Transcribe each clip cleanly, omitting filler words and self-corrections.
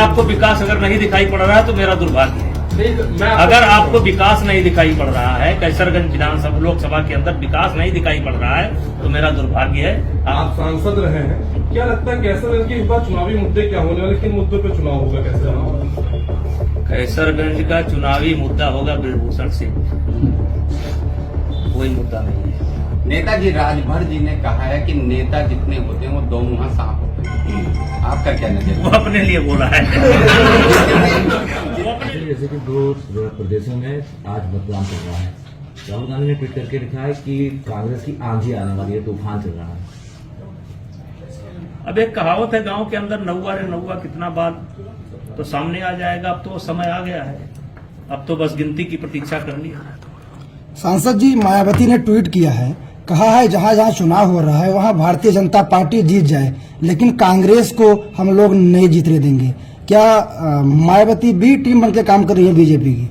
आपको विकास अगर नहीं दिखाई पड़ रहा है तो मेरा दुर्भाग्य है। अगर आपको विकास नहीं दिखाई पड़ रहा है, कैसरगंज विधानसभा लोकसभा के अंदर विकास नहीं दिखाई पड़ रहा है तो मेरा दुर्भाग्य है। आप सांसद रहे हैं, क्या लगता है कैसरगंज के इस बार चुनावी मुद्दे क्या होने वाले, किन मुद्दों पे चुनाव होगा कैसरगंज? कैसरगंज का चुनावी मुद्दा होगा ब्रजभूषण सिंह, कोई मुद्दा नहीं है। नेताजी राजभर जी ने कहा है कि नेता जितने होते हैं वो दो मुंहा सांप होते हैं, आपका क्या नजर? वो अपने लिए बोला है। जैसे कि दो प्रदेशों में आज मतदान चल रहा है, राहुल गांधी ने ट्वीट करके लिखा है कि कांग्रेस की आंधी आने वाली है, तूफान चल रहा है। अब एक कहावत है गांव के अंदर, नौवा रे नौवा कितना बार तो सामने आ जाएगा। अब तो समय आ गया है, अब तो बस गिनती की प्रतीक्षा करनी है। सांसद जी, मायावती ने ट्वीट किया है, कहा है जहां जहां चुनाव हो रहा है वहां भारतीय जनता पार्टी जीत जाए, लेकिन कांग्रेस को हम लोग नहीं जीतने देंगे। क्या मायावती भी टीम बनकर काम कर रही है बीजेपी की?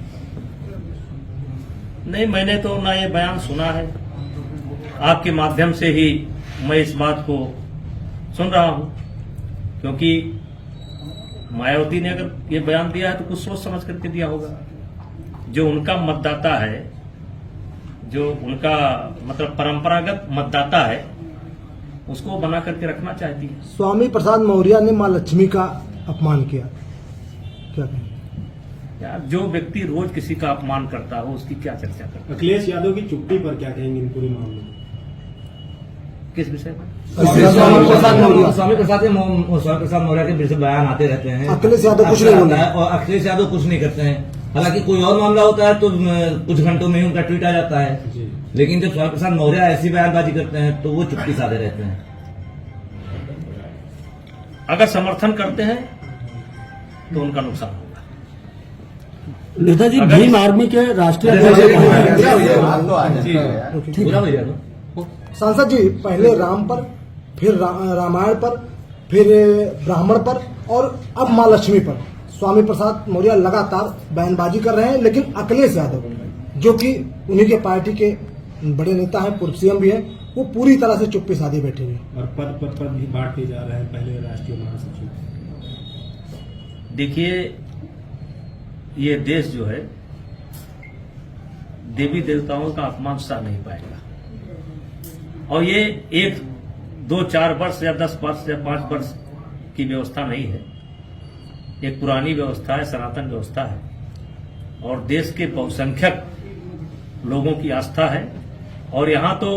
नहीं, मैंने तो ना ये बयान सुना है, आपके माध्यम से ही मैं इस बात को सुन रहा हूं, क्योंकि मायावती ने अगर ये बयान दिया है तो कुछ सोच समझ करके दिया होगा। जो उनका मतदाता है, जो उनका मतलब परंपरागत मतदाता है, उसको बना करके रखना चाहती है। स्वामी प्रसाद मौर्य ने मां लक्ष्मी का अपमान किया, क्या कहेंगे? यार, जो व्यक्ति रोज किसी का अपमान करता हो उसकी क्या चर्चा करता है? अखिलेश यादव की चुप्पी पर क्या कहेंगे इन पूरे मामले में? किस विषय पर? स्वामी प्रसाद मौर्य के विरुद्ध बयान आते रहते हैं। अखिलेश यादव कुछ नहीं बोलता है और अखिलेश यादव कुछ नहीं करते हैं। हालांकि कोई और मामला होता है तो कुछ घंटों में ही उनका ट्वीट आ जाता है, लेकिन जब स्वामी प्रसाद मौर्य ऐसी बयानबाजी करते हैं तो वो चुप्पी साधे रहते हैं। अगर समर्थन करते हैं तो उनका नुकसान होगा। नेताजी भीम आर्मी के राष्ट्रीय सांसद जी, पहले राम पर, फिर रामायण पर, फिर ब्राह्मण पर और अब मां लक्ष्मी पर स्वामी प्रसाद मौर्य लगातार बयानबाजी कर रहे हैं, लेकिन अखिलेश यादव जो कि उन्हीं के पार्टी के बड़े नेता हैं, पूर्व सीएम भी हैं, वो पूरी तरह से चुप्पी साधे बैठे हुए हैं और पद भी बांटते जा रहे हैं। पहले राष्ट्रीय महासचिव, देखिए, ये देश जो है देवी देवताओं का अपमान सह नहीं पाएगा, और ये 1, 2, 4 वर्ष या 10 वर्ष या 5 वर्ष की व्यवस्था नहीं है। एक पुरानी व्यवस्था है, सनातन व्यवस्था है, और देश के बहुसंख्यक लोगों की आस्था है। और यहाँ तो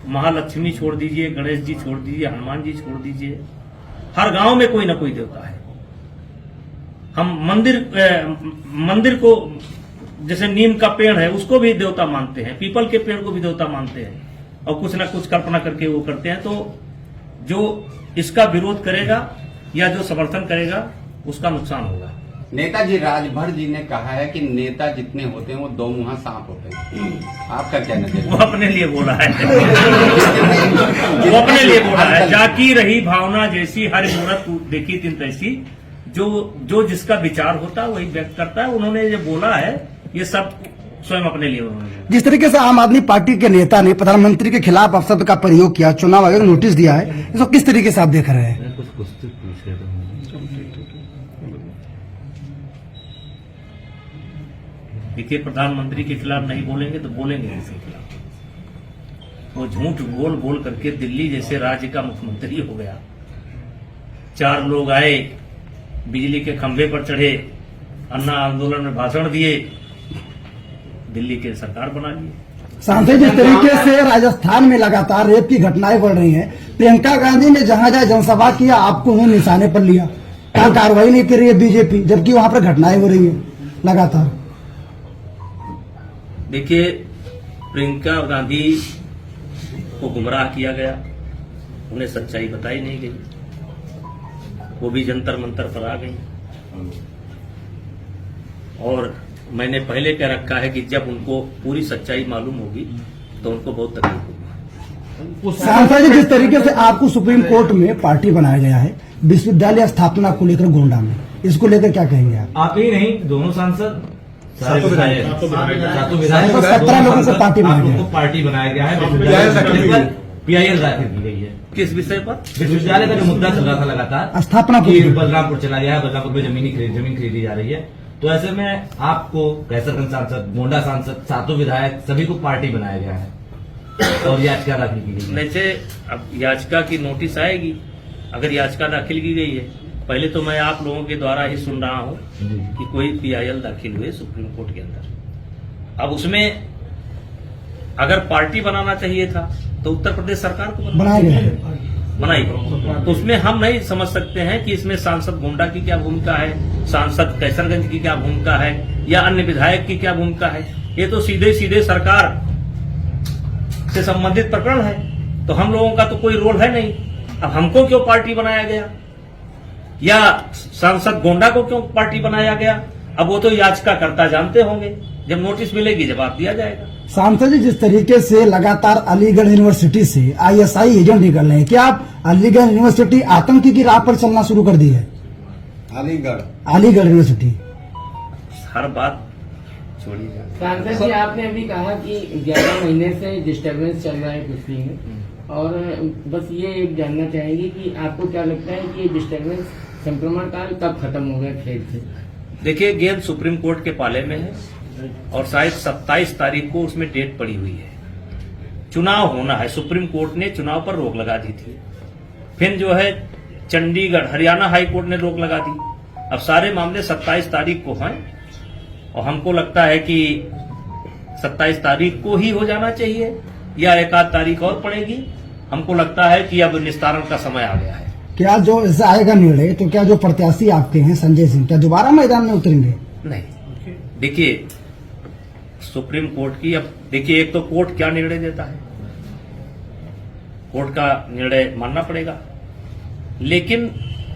महालक्ष्मी छोड़ दीजिए, गणेश जी छोड़ दीजिए, हनुमान जी छोड़ दीजिए, हर गांव में कोई ना कोई देवता है। हम मंदिर को, जैसे नीम का पेड़ है उसको भी देवता मानते हैं, पीपल के पेड़ को भी देवता मानते हैं, और कुछ ना कुछ कल्पना करके वो करते हैं। तो जो इसका विरोध करेगा या जो समर्थन करेगा उसका नुकसान होगा। नेताजी राजभर जी ने कहा है कि नेता जितने होते हैं वो दो मुंहा सांप होते हैं, आपका क्या नजर? वो अपने लिए बोला है। वो अपने लिए बोला है। जाकी रही भावना जैसी, हर मूरत देखी तिन तैसी। जो जिसका विचार होता है वही व्यक्त करता है। उन्होंने जो बोला है ये सब स्वयं अपने लिए उन्होंने। जिस तरीके से आम आदमी पार्टी के नेता ने प्रधानमंत्री के खिलाफ अपशब्द का प्रयोग किया, चुनाव आयोग ने नोटिस दिया है, इसको किस तरीके से आप देख रहे हैं? देखिए, प्रधानमंत्री के खिलाफ नहीं बोलेंगे तो बोलेंगे किसके खिलाफ? वो झूठ बोल बोल करके दिल्ली जैसे राज्य का मुख्यमंत्री हो गया। 4 लोग आए, बिजली के खंभे पर चढ़े, अन्ना आंदोलन में भाषण दिए, दिल्ली के सरकार बना लिए। सांसद, जिस तरीके से राजस्थान में लगातार रेप की घटनाएं बढ़ रही हैं, प्रियंका गांधी ने जहां जहां जनसभा किया आपको उन्होंने निशाने पर लिया, क्या कार्रवाई नहीं कर रही है बीजेपी, जबकि वहां पर घटनाएं हो रही है लगातार? देखिए, प्रियंका गांधी को गुमराह किया गया, उन्हें सच्चाई बताई नहीं गई, वो भी जंतर मंतर पर आ गई। और मैंने पहले कह रखा है कि जब उनको पूरी सच्चाई मालूम होगी तो उनको बहुत तकलीफ होगी। सांसद जी, जिस तरीके से आपको सुप्रीम कोर्ट में पार्टी बनाया गया है विश्वविद्यालय स्थापना को लेकर गोंडा में, इसको लेकर क्या कहेंगे आप? आप ही नहीं, दोनों सांसद, सातों विधायक, 17 लोगों को पार्टी बनाया गया है। PIL दाखिल की गई है। किस विषय पर? विश्वविद्यालय का जो मुद्दा चल रहा था लगातार स्थापना कि पूरी। बलरामपुर चला गया है, बलरामपुर में जमीन खरीदी जा रही है, तो ऐसे में आपको कैसरगंज सांसद, गोंडा सांसद, सातों विधायक सभी को पार्टी बनाया गया है और याचिका दाखिल की गई है। वैसे अब याचिका की नोटिस आएगी, अगर याचिका दाखिल की गई है, पहले तो मैं आप लोगों के द्वारा ही सुन रहा हूं जी। कि कोई PIL दाखिल हुए सुप्रीम कोर्ट के अंदर। अब उसमें अगर पार्टी बनाना चाहिए था तो उत्तर प्रदेश सरकार को बनाया गया है। बनाई, तो उसमें हम नहीं समझ सकते हैं कि इसमें सांसद गोंडा की क्या भूमिका है, सांसद कैसरगंज की क्या भूमिका है, या अन्य विधायक की क्या भूमिका है। ये तो सीधे सीधे सरकार से संबंधित प्रकरण है, तो हम लोगों का तो कोई रोल है नहीं। अब हमको क्यों पार्टी बनाया गया या सांसद गोंडा को क्यों पार्टी बनाया गया, अब वो तो याचिकाकर्ता जानते होंगे। जब नोटिस मिलेगी जवाब दिया जाएगा। सांसद जी, जिस तरीके से लगातार अलीगढ़ यूनिवर्सिटी से ISI एजेंट निकल रहे हैं, क्या आप अलीगढ़ यूनिवर्सिटी आतंकी की राह पर चलना शुरू कर दी है? अलीगढ़ यूनिवर्सिटी हर बात छोड़िए जाए। सांसद जी, आपने अभी कहा कि 11 महीने से डिस्टर्बेंस चल रहा है कुश्ती में, और बस ये एक जानना चाहेंगे कि आपको क्या लगता है कि ये डिस्टर्बेंस संक्रमण काल कब खत्म होगा खेल से? देखिए, गेंद सुप्रीम कोर्ट के पाले में है और शायद 27 तारीख को उसमें डेट पड़ी हुई है। चुनाव होना है, सुप्रीम कोर्ट ने चुनाव पर रोक लगा दी थी, फिर जो है चंडीगढ़ हरियाणा हाई कोर्ट ने रोक लगा दी। अब सारे मामले 27 तारीख को हैं और हमको लगता है कि 27 तारीख को ही हो जाना चाहिए या एक आध तारीख और पड़ेगी। हमको लगता है कि अब निस्तारण का समय आ गया है। क्या जो ऐसा आएगा निर्णय, तो क्या जो प्रत्याशी आपके हैं संजय सिंह, क्या दोबारा मैदान में उतरेंगे? नहीं, देखिए सुप्रीम कोर्ट की, अब देखिए एक तो कोर्ट क्या निर्णय देता है, कोर्ट का निर्णय मानना पड़ेगा, लेकिन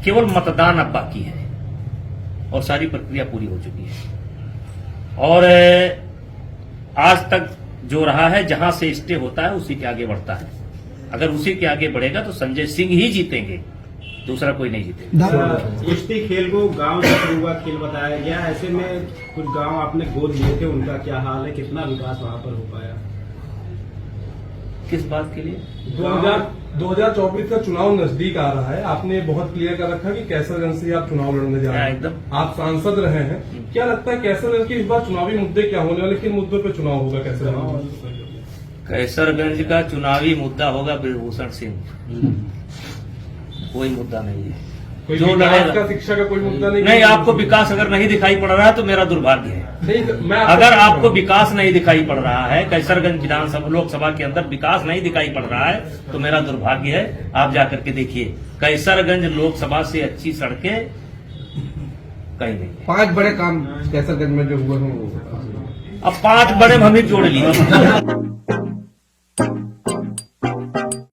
केवल मतदान अब बाकी है और सारी प्रक्रिया पूरी हो चुकी है। और आज तक जो रहा है, जहां से स्टे होता है उसी के आगे बढ़ता है। अगर उसी के आगे बढ़ेगा तो संजय सिंह ही जीतेंगे, दूसरा कोई नहीं जीतेगा। कुश्ती खेल को गांव से शुरू हुआ खेल बताया गया, ऐसे में कुछ गांव आपने गोद लिए थे, उनका क्या हाल है, कितना विकास वहां पर हो पाया? किस बात के लिए? 2024 का चुनाव नजदीक आ रहा है, आपने बहुत क्लियर कर रखा कि कैसरगंज से आप चुनाव लड़ने जा रहे हैं। एकदम। आप सांसद रहे हैं, क्या लगता है कैसरगंज के इस बार चुनावी मुद्दे क्या होने वाले, किन मुद्दों पे चुनाव होगा कैसरगंज? कैसरगंज का चुनावी मुद्दा होगा ब्रजभूषण सिंह, कोई मुद्दा नहीं है। कोई जो विकास लड़ेगा, का, शिक्षा का कोई मुद्दा नहीं? नहीं, आपको विकास अगर नहीं दिखाई पड़ रहा है तो मेरा दुर्भाग्य है। नहीं, मैं अगर आपको विकास नहीं दिखाई पड़ रहा है, कैसरगंज विधानसभा लोकसभा के अंदर विकास नहीं दिखाई पड़ रहा है, तो मेरा दुर्भाग्य है। आप जाकर के देखिए, कैसरगंज लोकसभा से अच्छी सड़कें कहीं नहीं। 5 बड़े काम कैसरगंज में जो हुए हैं वो अब 5 बड़े हम ही जोड़ लिए।